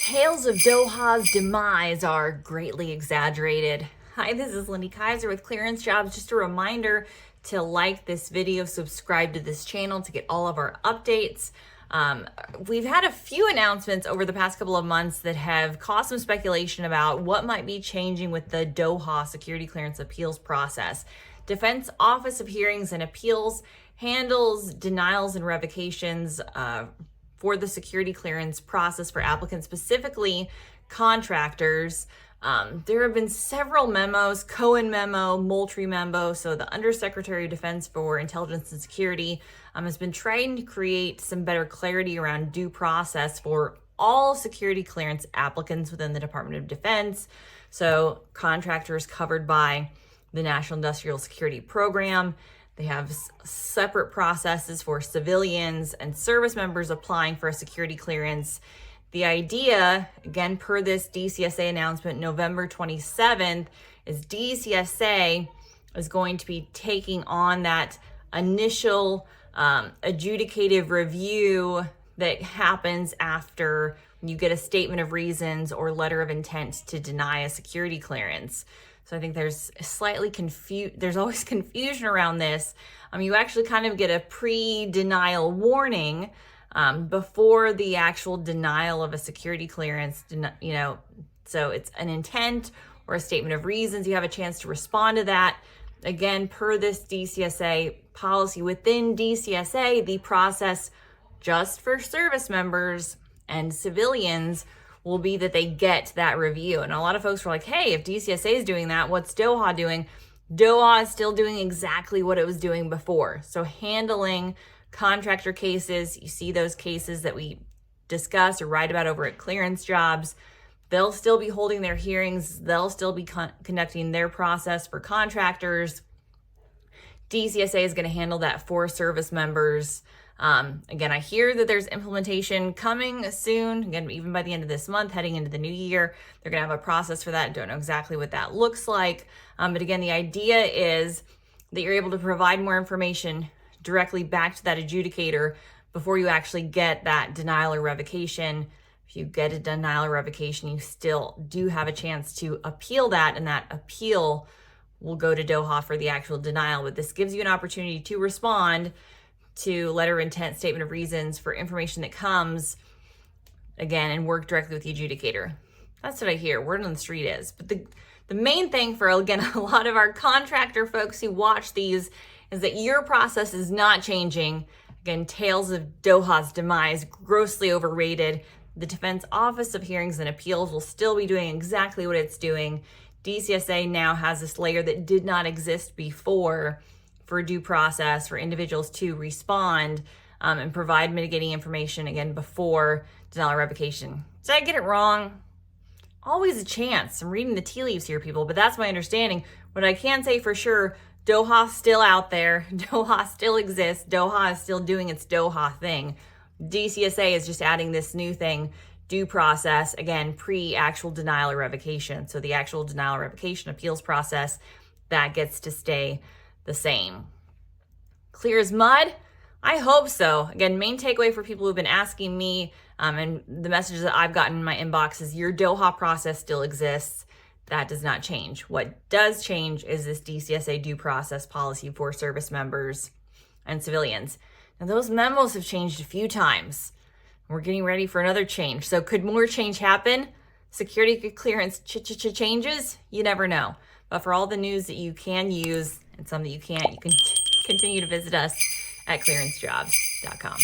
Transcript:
tales of DOHA's demise are greatly exaggerated. Hi, this is Lindy with Clearance Jobs. Just a reminder to like this video, subscribe to this channel to get all of our updates. We've had a few announcements over the past couple of months that have caused some speculation about what might be changing with the DOHA security clearance appeals process. Defense Office of Hearings and Appeals handles denials and revocations for the security clearance process for applicants, specifically contractors. There have been several memos, Cohen memo, Moultrie memo. So the Undersecretary of Defense for Intelligence and Security has been trying to create some better clarity around due process for all security clearance applicants within the Department of Defense. So contractors covered by the National Industrial Security Program. They have separate processes for civilians and service members applying for a security clearance. The idea, again, per this DCSA announcement, November 27th, is DCSA is going to be taking on that initial adjudicative review that happens after you get a statement of reasons or letter of intent to deny a security clearance. So I think there's there's always confusion around this. You actually kind of get a pre-denial warning before the actual denial of a security clearance, so it's an intent or a statement of reasons. You have a chance to respond to that. Again, per this DCSA policy, within DCSA, the process just for service members and civilians will be that they get that review. And a lot of folks were like, hey, if DCSA is doing that, what's DOHA doing? DOHA is still doing exactly what it was doing before. So handling contractor cases, you see those cases that we discuss or write about over at Clearance Jobs, they'll still be holding their hearings. They'll still be conducting their process for contractors. DCSA is going to handle that for service members. Again, I hear that there's implementation coming soon, again, even by the end of this month, heading into the new year. They're going to have a process for that. Don't know exactly what that looks like. But again, the idea is that you're able to provide more information directly back to that adjudicator before you actually get that denial or revocation. If you get a denial or revocation, you still do have a chance to appeal that, and that appeal will go to DOHA for the actual denial. But this gives you an opportunity to respond to letter of intent, statement of reasons for information that comes, again, and work directly with the adjudicator. That's what I hear. Word on the street is. But the main thing for, again, a lot of our contractor folks who watch these is that your process is not changing. Again, tales of DOHA's demise, grossly overrated. The Defense Office of Hearings and Appeals will still be doing exactly what it's doing. DCSA now has this layer that did not exist before for due process, for individuals to respond and provide mitigating information, again, before denial or revocation. Did I get it wrong? Always a chance. I'm reading the tea leaves here, people, but that's my understanding. What I can say for sure, DOHA's still out there. DOHA still exists. DOHA is still doing its DOHA thing. DCSA is just adding this new thing, due process, again, pre-actual denial or revocation. So the actual denial or revocation appeals process, that gets to stay the same. Clear as mud? I hope so. Again, main takeaway for people who've been asking me, and the messages that I've gotten in my inbox is your DOHA process still exists. That does not change. What does change is this DCSA due process policy for service members and civilians. Now, those memos have changed a few times. We're getting ready for another change. So could more change happen? Security clearance changes? You never know. But for all the news that you can use and some that you can't, you can continue to visit us at clearancejobs.com.